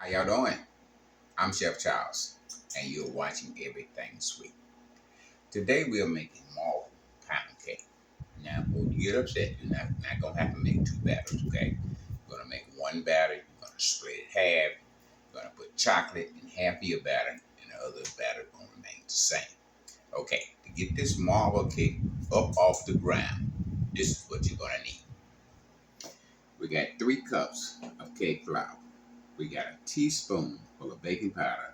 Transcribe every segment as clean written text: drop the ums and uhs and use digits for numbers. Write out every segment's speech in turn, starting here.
How y'all doing? I'm Chef Charles, and you're watching Everything Sweet. Today we are making marble pound cake. Now, before you get upset, you're not going to have to make two batters, okay? You're going to make one batter, you're going to split it half, you're going to put chocolate in half of your batter, and the other batter going to remain the same. Okay, to get this marble cake up off the ground, this is what you're going to need. We got 3 cups of cake flour. We got a teaspoon full of baking powder,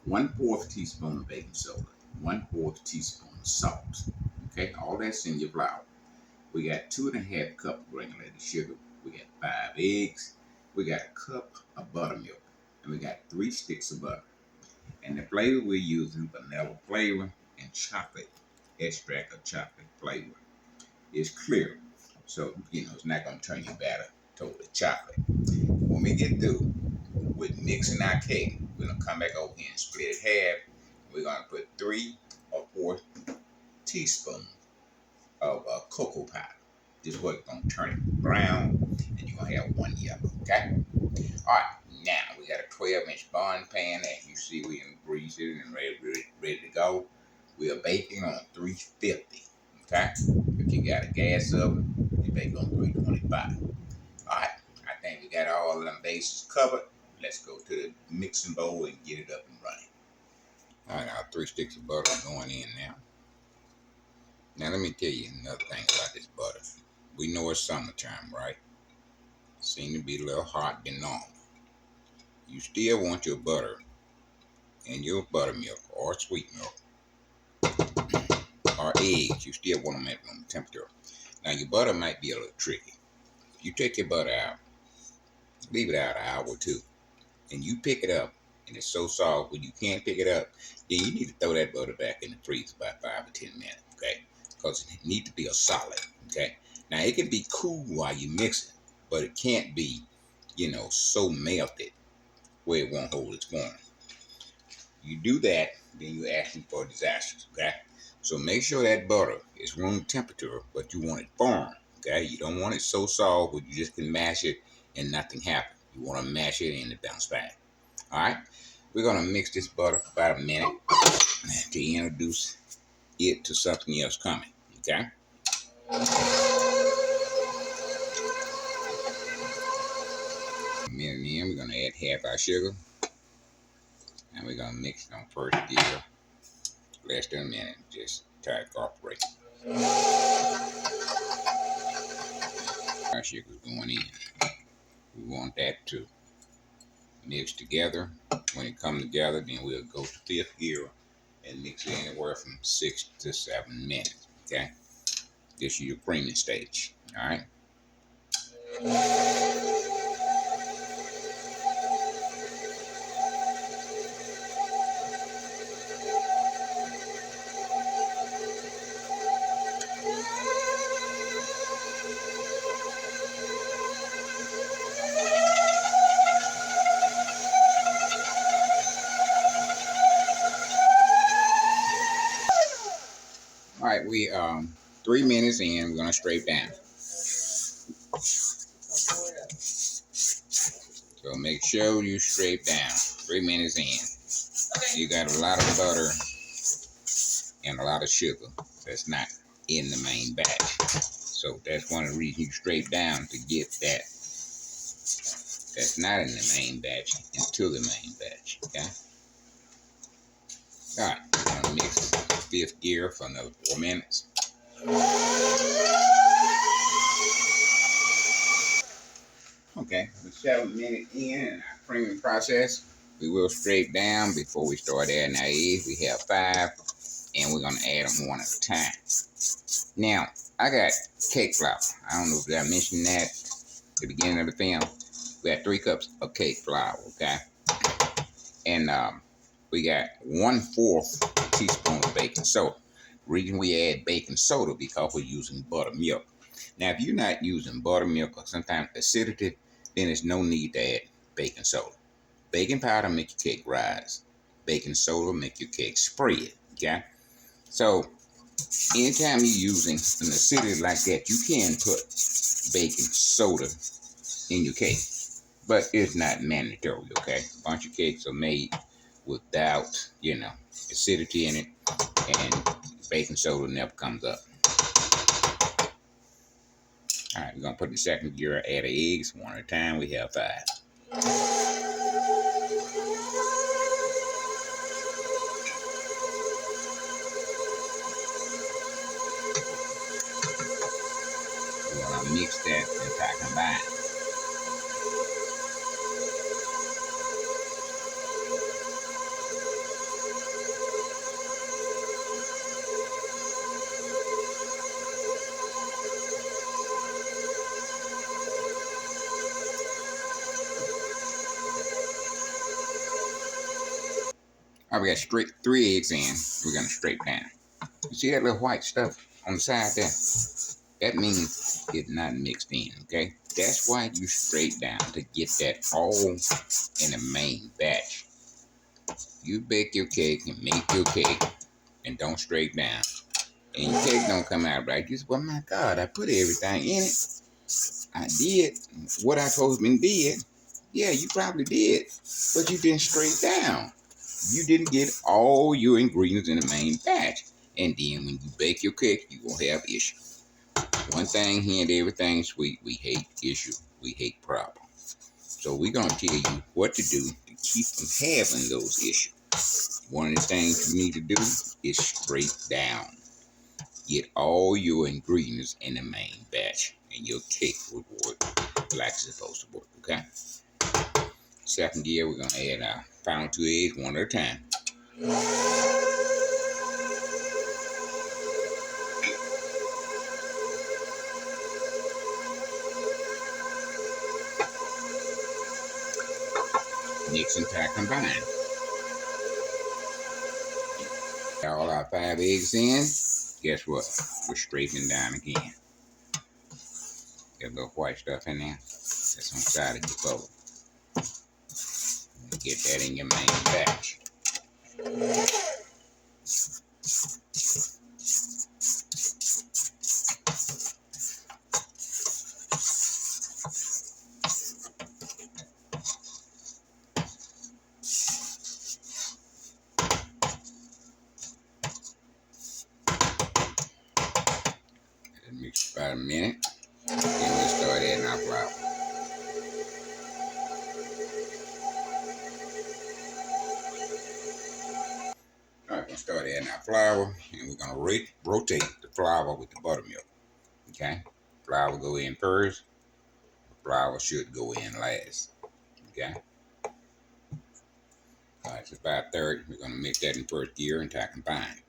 1/4 teaspoon of baking soda, 1/4 teaspoon of salt. Okay, all that's in your flour. We got 2.5 cups of granulated sugar. We got 5 eggs. We got a cup of buttermilk, and we got 3 sticks of butter. And the flavor we're using, vanilla flavor and chocolate extract or chocolate flavor, is clear. So it's not gonna turn your batter totally chocolate. When we get through with mixing our cake, we're gonna come back over here and split it half. We're gonna put 3 or 4 teaspoons of cocoa powder. This is what's gonna turn it brown, and you're gonna have 1 yellow. Okay. All right. Now we got a 12-inch bun pan. As you see, we can grease it and ready to go. We are baking on 350. Okay. If you got a gas oven, you bake on 325. All right. I think we got all of them bases covered. Let's go to the mixing bowl and get it up and running. All right, our 3 sticks of butter are going in now. Now let me tell you another thing about this butter. We know it's summertime, right? Seem to be a little hot than normal. You still want your butter and your buttermilk or sweet milk or eggs. You still want them at room temperature. Now your butter might be a little tricky. If you take your butter out, leave it out an hour or 2, and you pick it up, and it's so soft when you can't pick it up, then you need to throw that butter back in the freezer about 5 or 10 minutes, okay? Because it needs to be a solid, okay? Now, it can be cool while you mix it, but it can't be, so melted where it won't hold its form. You do that, then you're asking for disasters, okay? So make sure that butter is room temperature, but you want it firm, okay? You don't want it so soft where you just can mash it and nothing happens. You want to mash it and it bounce back. All right, we're gonna mix this butter for about a minute to introduce it to something else coming. Okay. A minute in, we're gonna add half our sugar, and we're gonna mix it on first gear. Less than a minute, just try to cooperate. Our sugar's going in. We want that to mix together. When it comes together, then we'll go to 5th gear and mix it anywhere from 6 to 7 minutes. Okay. This is your creaming stage. All right. All right, we 3 minutes in, we're gonna scrape down. So make sure you scrape down. 3 minutes in. You got a lot of butter and a lot of sugar that's not in the main batch. So that's one of the reasons you scrape down, to get that that's not in the main batch into the main batch. Okay. All right, we're gonna mix 5th gear for another 4 minutes. Okay, we're 7 minutes in our creaming process. We will scrape down before we start adding our eggs. We have 5, and we're gonna add them one at a time. Now, I got cake flour. I don't know if I mentioned that at the beginning of the film. We got 3 cups of cake flour, okay? And we got 1/4 teaspoon of baking soda. The reason we add baking soda because we're using buttermilk. Now, if you're not using buttermilk or sometimes acidity, then there's no need to add baking soda. Baking powder make your cake rise. Baking soda make your cake spread, okay? So, anytime you're using an acidity like that, you can put baking soda in your cake. but it's not mandatory, okay? A bunch of cakes are made without, acidity in it, and baking soda never comes up. All right, we're gonna put in the second gear, add the eggs one at a time. We have 5. We're gonna mix that and combine. All right, we got straight 3 eggs in. We're gonna scrape down. You see that little white stuff on the side there? That means it's not mixed in, okay? That's why you scrape down, to get that all in the main batch. You bake your cake and make your cake and don't scrape down. And your cake don't come out right. You say, well, my God, I put everything in it. I did what I supposed to did. Yeah, you probably did. But you didn't scrape down. You didn't get all your ingredients in the main batch. And then when you bake your cake, you're going to have issue. One thing here and everything sweet, we hate issue. We hate problem. So we're going to tell you what to do to keep from having those issues. One of the things you need to do is scrape down. Get all your ingredients in the main batch, and your cake will work like it's supposed to work, okay? Second gear, we're going to add our final 2 eggs one at a time. Mix and combine. Got all our 5 eggs in. Guess what? We're scraping down again. Got a little white stuff in there. That's on the side of your bowl. Get that in your main batch. Mix about a minute. Then we'll start adding our flour. All right, we're going to start adding our flour, and we're going to rotate the flour with the buttermilk. Okay? Flour go in first. Flour should go in last. Okay? All right, so about a third. We're going to mix that in first gear and combine.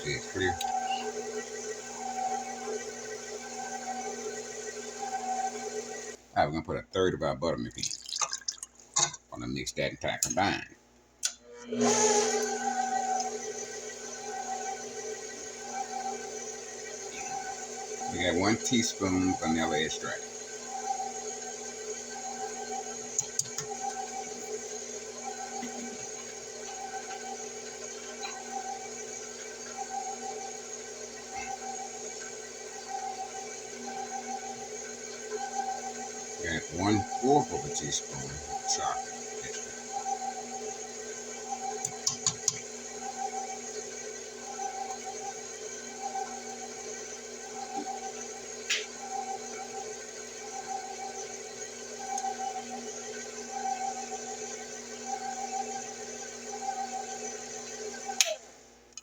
See, it's clear. All right, we're going to put a third of our buttermilk in. I'm going to mix that and combine. We got 1 teaspoon vanilla extract. We got 1/4 of a teaspoon of chocolate extract.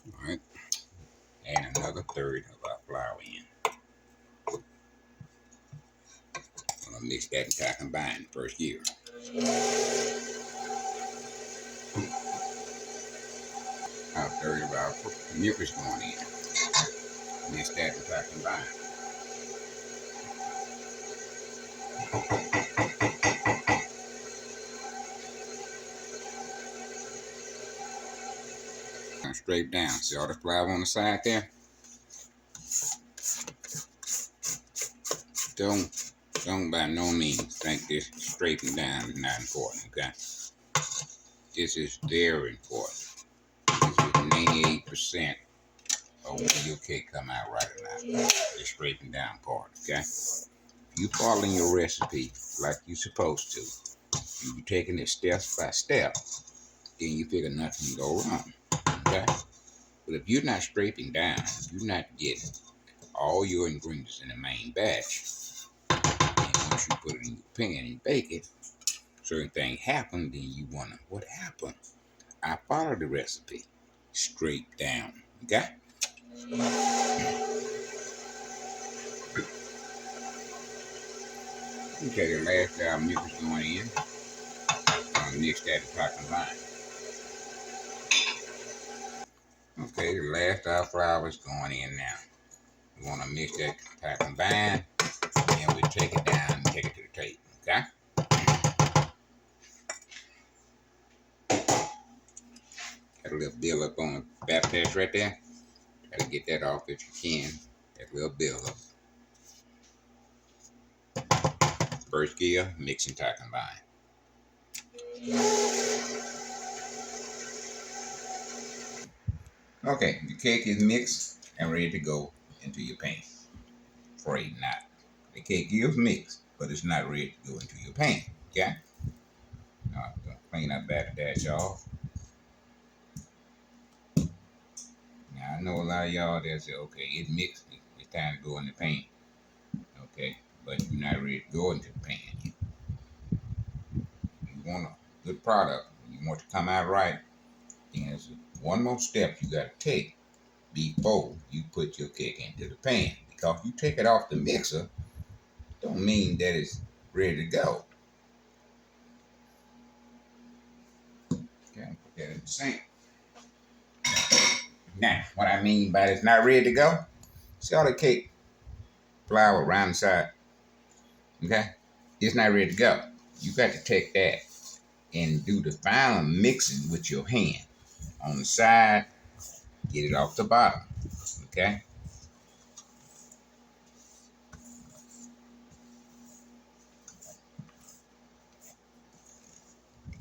All right, and another third of our flour in. I'm gonna mix that and combine first gear. Our third of our milk is going in. Mix that and combine. Straight down. See all the flour on the side there? Don't by no means think this straightening down is not important, okay? This is very important. 98% of whether your cake come out right or not. The scraping down part, okay? If you following your recipe like you're supposed to, you're taking it step by step, then you figure nothing can go wrong, okay? But if you're not scraping down, if you're not getting all your ingredients in the main batch, and once you put it in your pan and bake it, certain things happen, then you wonder, what happened? I followed the recipe. Scrape down, okay? Okay, the last milk is going in. I'll mix that to pot combine. Okay, the last flour is going in now. We want to mix that pot combine, and we take it down and take it to the table, okay? Got a little build up on the batter patch right there. Got to get that off if you can. That little build up. First gear, mix and tie combine. Okay, the cake is mixed and ready to go into your pan. Afraid not. The cake is mixed, but it's not ready to go into your pan. Okay? Now, I'm gonna clean that batter dash off. Now, I know a lot of y'all that say, okay, it's mixed. It's time to go in the pan. Okay? But you're not ready to go into the pan yet. You want a good product. You want it to come out right. Then there's one more step you got to take before you put your cake into the pan. Because you take it off the mixer, don't mean that it's ready to go. Okay, put that in the sink. Now, what I mean by it's not ready to go, see all the cake flour around the side? Okay? It's not ready to go. You got to take that and do the final mixing with your hand. On the side, get it off the bottom. Okay?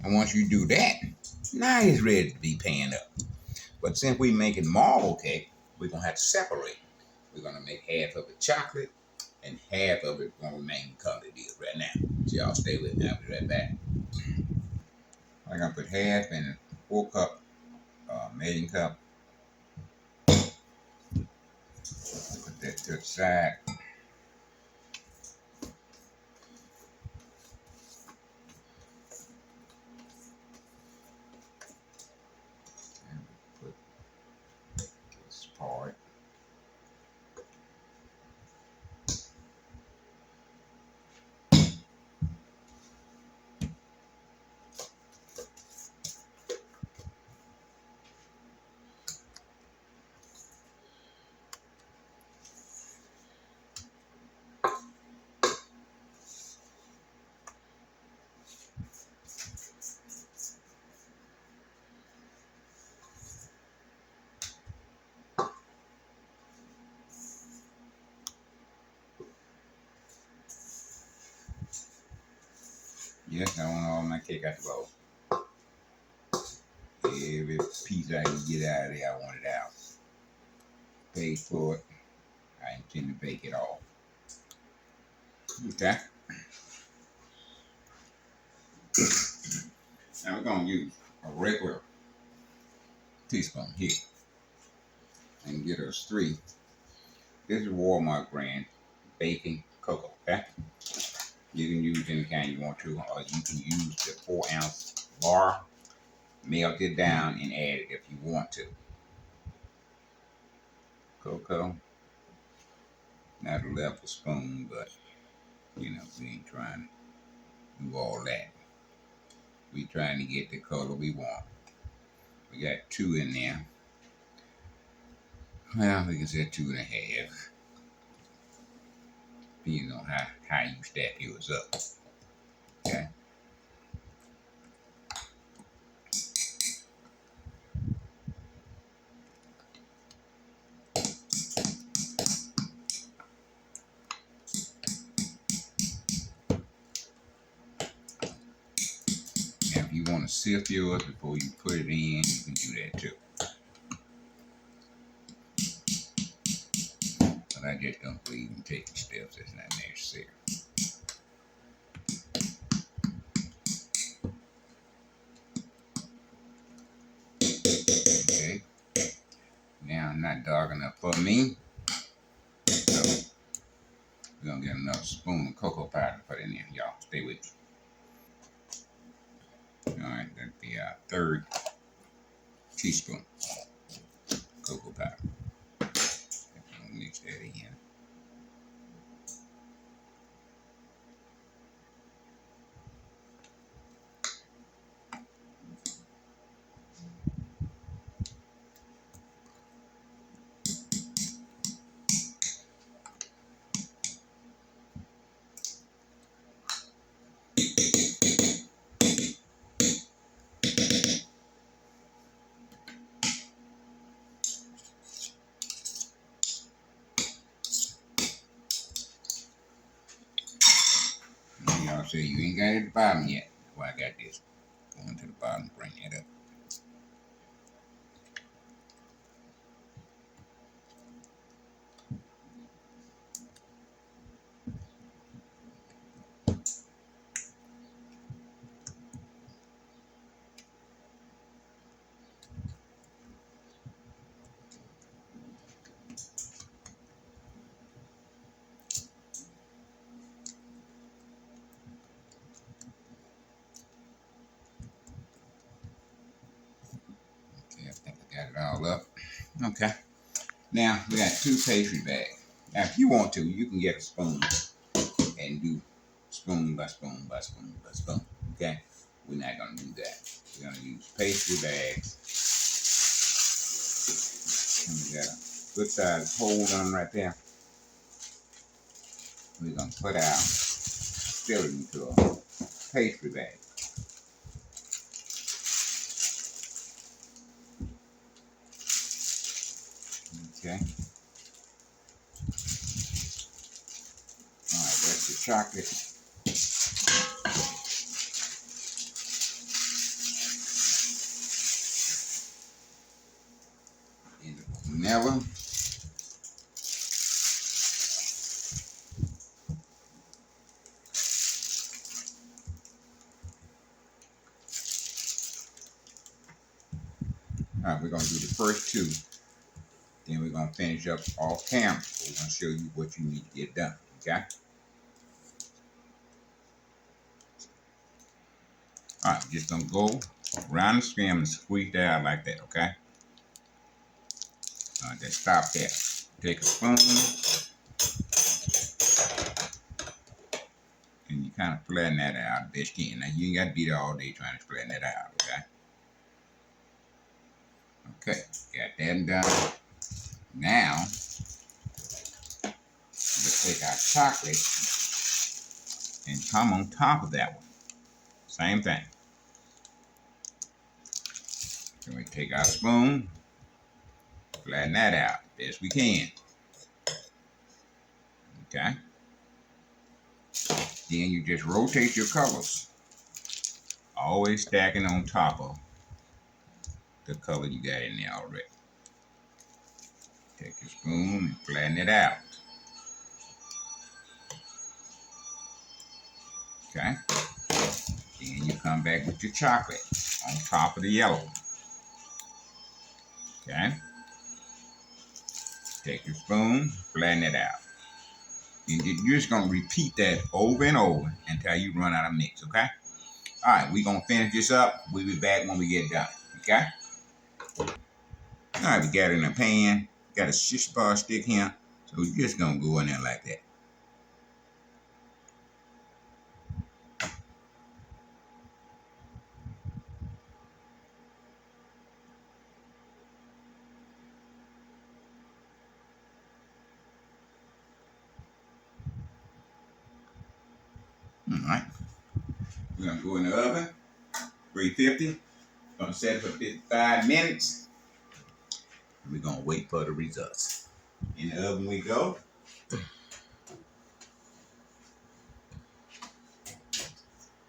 And once you do that, now it's ready to be panned up. But since we're making marble cake, we're going to have to separate. We're going to make half of it chocolate and half of it going to remain the color it is right now. So y'all stay with me. I'll be right back. I'm going to put half in a 4-cup measuring cup. Put that to the side. And put this part. Yes, I want all my cake out the bowl. Every piece I can get out of there, I want it out. Paid for it. I intend to bake it all. Okay. Now we're going to use a regular teaspoon here and get us 3. This is Walmart brand baking cocoa. Okay. You can use any kind you want to, or you can use the 4-ounce bar, melt it down, and add it if you want to. Cocoa, not a level spoon, but you know, we ain't trying to do all that. We trying to get the color we want. We got 2 in there. Well, we can say 2.5. Depending on how you stack yours up. Okay. Now, if you want to sift yours before you put it in, you can do that too. I just don't believe in taking steps that's not necessary. Okay. Now not dark enough for me. So we're gonna get another spoon of cocoa powder to put in there. Y'all stay with me. Alright, that's the third teaspoon cocoa powder. I'm gonna mix that in. Y'all say you ain't got it at the bottom yet. That's why I got this. Going to the bottom, bring that up. Okay, I think I got it all up. Okay. Now we got two pastry bags. Now if you want to, you can get a spoon and do spoon by spoon by spoon by spoon. Okay? We're not gonna do that. We're gonna use pastry bags. And we got a good size hole on them right there. We're gonna put our filling into a pastry bag. Okay. Alright, that's the chocolate. And the vanilla. Alright, we're gonna do the first two. Then we're gonna finish up off camera. We're gonna show you what you need to get done. Okay? Alright, just gonna go around the stem and squeeze that out like that, okay? Alright, just stop there. Take a spoon and you kind of flatten that out best you can. Now you ain't gotta be there all day trying to flatten that out, okay? Okay, got that done. Now let's take our chocolate and come on top of that one. Same thing. Then we take our spoon, flatten that out best we can. Okay? Then you just rotate your colors. Always stacking on top of the color you got in there already. Take your spoon and flatten it out. Okay? Then you come back with your chocolate on top of the yellow. Okay? Take your spoon, flatten it out. And you're just going to repeat that over and over until you run out of mix, okay? All right, we're going to finish this up. We'll be back when we get done, okay? All right, we got it in a pan. Got a shish bar stick here. So we're just going to go in there like that. All right. We're going to go in the oven, 350. Going to set it for 55 minutes. We're going to wait for the results. In the oven we go.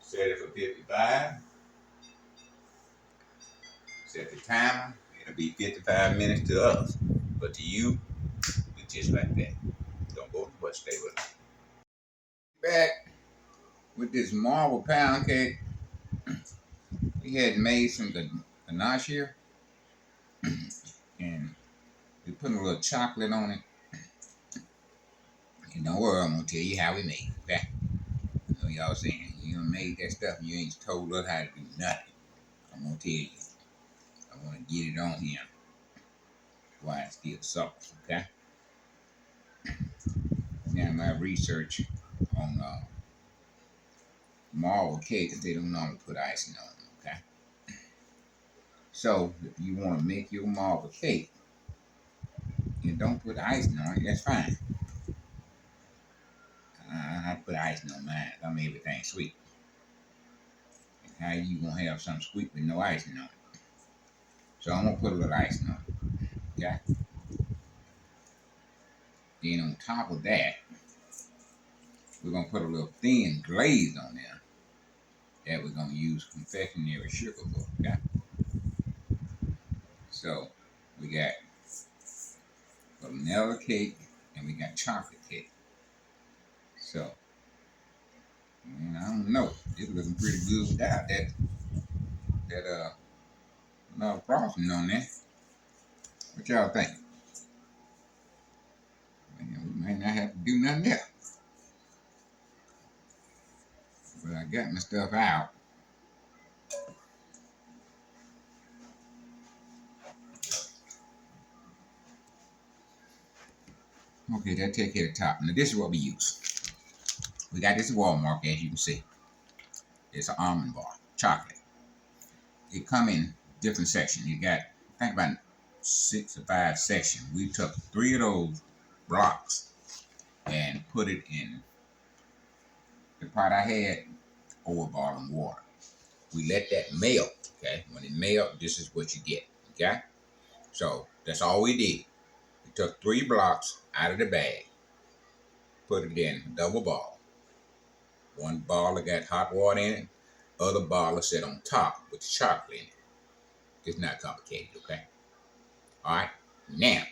Set it for 55. Set the timer. It'll be 55 minutes to us. But to you, it's just like that. Don't go but stay with us. Back with this marble pound cake. We had made some ganache here, and we put a little chocolate on it. And don't worry, I'm gonna tell you how we made it. Okay? I know y'all saying you done made that stuff and you ain't told us how to do nothing. I'm gonna tell you. I want to get it on here while it's still soft. Okay? Now my research on marble cake, they don't normally put icing on them. Okay? So if you want to make your marble cake and don't put icing on it, that's fine. I put icing on mine. I make everything sweet. How you gonna have something sweet with no icing on it? So I'm gonna put a little icing on it. Okay. Then on top of that, we're gonna put a little thin glaze on there that we're gonna use confectionery sugar for. Okay. So we got vanilla cake and we got chocolate cake. So man, I don't know. It's looking pretty good without that no frosting on there. What y'all think? Man, we might not have to do nothing else. But I got my stuff out. Okay, that take care of the top. Now this is what we use. We got this Walmart, as you can see. It's an almond bar, chocolate. It come in different sections. You got, I think about 6 or 5 sections. We took 3 of those blocks and put it in the pot I had over boiling water. We let that melt, okay? When it melt, this is what you get, okay? So that's all we did. We took 3 blocks out of the bag, put it in double ball. One ball got hot water in it, other ball set on top with the chocolate in it. It's not complicated, okay? All right. Now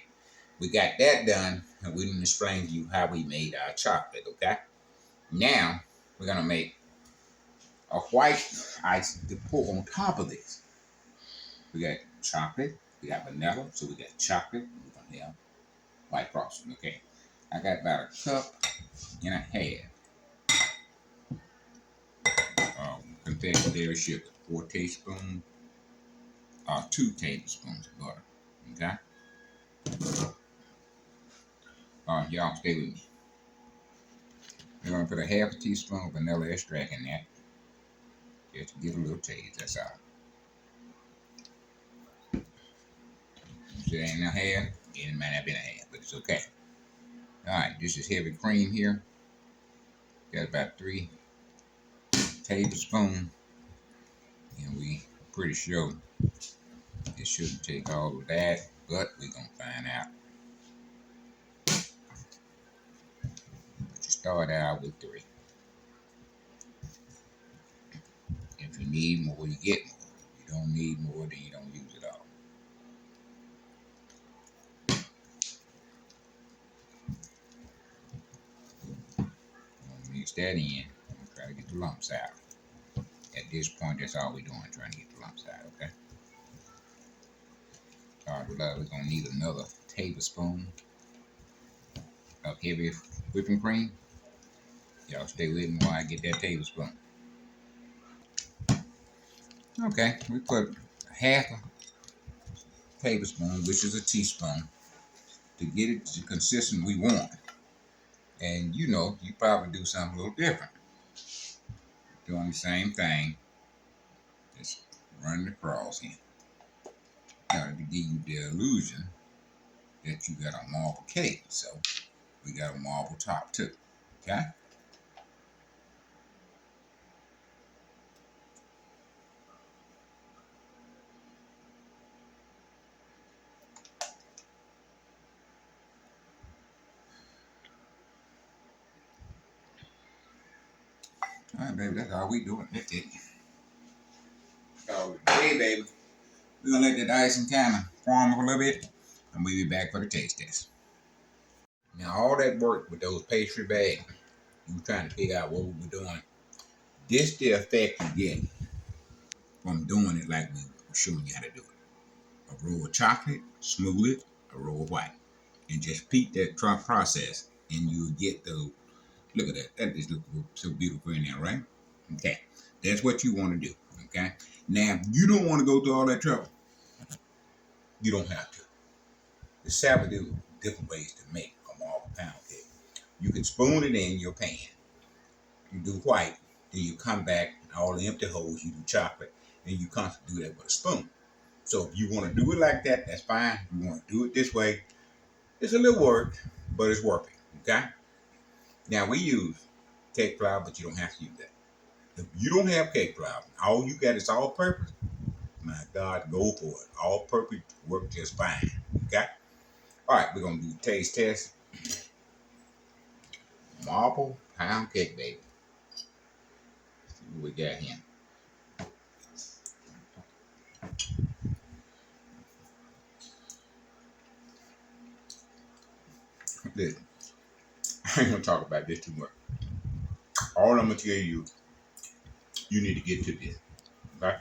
we got that done, and we didn't explain to you how we made our chocolate, okay? Now we're gonna make a white ice to pour on top of this. We got chocolate, we got vanilla, so we got chocolate. We're gonna have white frosting, okay? I got about a cup and a half confectionery sugar, 4 tablespoons, or 2 tablespoons of butter, okay? All right, y'all stay with me. We're gonna put a half a teaspoon of vanilla extract in that, just to give a little taste. That's all. So it ain't a half. It might have been a half, but it's okay. All right, this is heavy cream here. Got about 3 tablespoons, and we pretty sure it shouldn't take all of that, but we're gonna find out. But you start out with 3. If you need more, you get more. If you don't need more, then you don't use it all. Mix that in and try to get the lumps out. At this point, that's all we're doing, trying to get the lumps out, okay? All right, we're gonna need another tablespoon of heavy whipping cream. Y'all stay with me while I get that tablespoon. Okay, we put half a tablespoon, which is a teaspoon, to get it to the consistency we want. And you know, you probably do something a little different. Doing the same thing, just running across here. Now, to give you the illusion that you got a marble cake, so we got a marble top too, okay? All right, baby, that's all we doing. That's it. So today, baby, we're gonna let that icing kind of form up a little bit, and we'll be back for the taste test. Now all that work with those pastry bags, you were trying to figure out what we were doing. This the effect you get from doing it like we were showing you how to do it. A roll of chocolate, smooth it, a roll of white. And just repeat that process and you'll get the, look at that. That just looks so beautiful in there, right? Okay. That's what you want to do. Okay. Now, if you don't want to go through all that trouble, you don't have to. The several different ways to make a marble pound cake. You can spoon it in your pan. You do white, then you come back, all the empty holes, you do chocolate, and you constantly do that with a spoon. So if you want to do it like that, that's fine. If you want to do it this way, it's a little work, but it's worth it. Okay? Now we use cake flour, but you don't have to use that. If you don't have cake flour, all you got is all purpose. My God, go for it. All purpose work just fine. Okay? All right, we're gonna do a taste test. Marble pound cake, baby. See what we got here. Listen, I ain't gonna talk about this too much. All I'm gonna tell you, you need to get to this. Okay?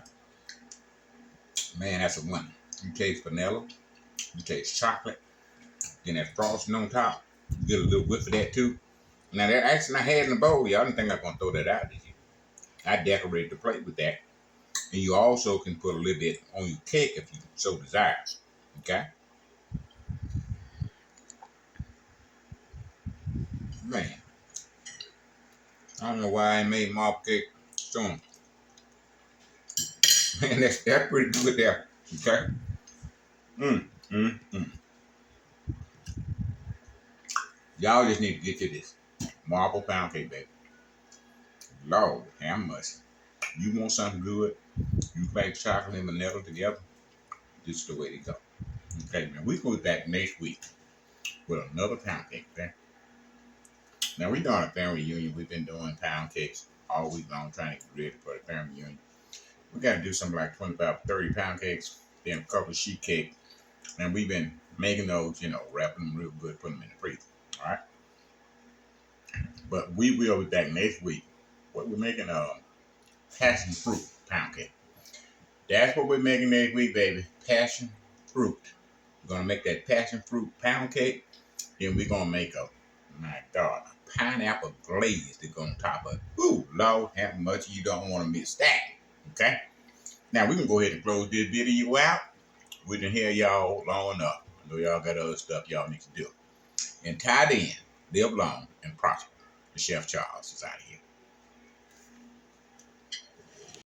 Man, that's a one. You taste vanilla, you taste chocolate, then that frosting on top. You get a little whiff of that too. Now that actually I had in the bowl, y'all didn't think I was gonna throw that out, did you? I decorated the plate with that. And you also can put a little bit on your cake if you so desire. Okay? Man, I don't know why I made marble cake soon. Man, that's pretty good there. Okay? Mm, mm, mm. Y'all just need to get to this. Marble pound cake, baby. Lord, how much? You want something good? You bake chocolate and vanilla together? This is the way to go. Okay, man. We go back next week with another pound cake, okay? Now we doing a family reunion. We've been doing pound cakes all week long, trying to get ready for the family reunion. We got to do something like 25, 30 pound cakes, then a couple of sheet cake, and we've been making those, wrapping them real good, putting them in the freezer. All right, but we will be back next week. What we're making passion fruit pound cake. That's what we're making next week, baby. Passion fruit. We're gonna make that passion fruit pound cake. Then we're gonna make my God, a pineapple glaze to go on top of it. Ooh, Lord, how much you don't want to miss that. Okay? Now we can go ahead and close this video out. We done hear y'all long enough. I know y'all got other stuff y'all need to do. And tie in, live long and prosper. The Chef Charles is out of here.